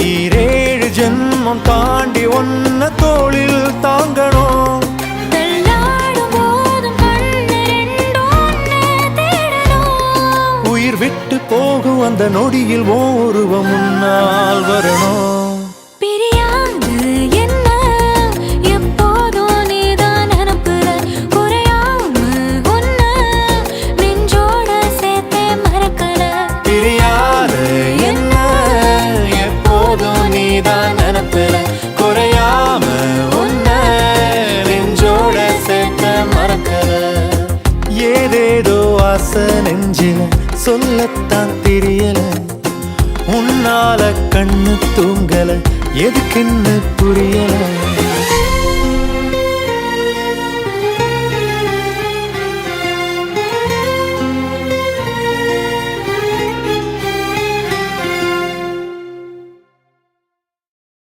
ஈரேழு ஜென்மம் தாண்டி ஒன்ன தோளில் தாங்கணும். உயிர் விட்டு போகும் அந்த நொடியில் ஓருவம் முன்னால் வரணும். ஏதேதோ ஆசை நெஞ்சில சொல்லத்தான் தெரியல, உன்னால கண்ணு தூங்கல, எதுக்குன்னு புரியல.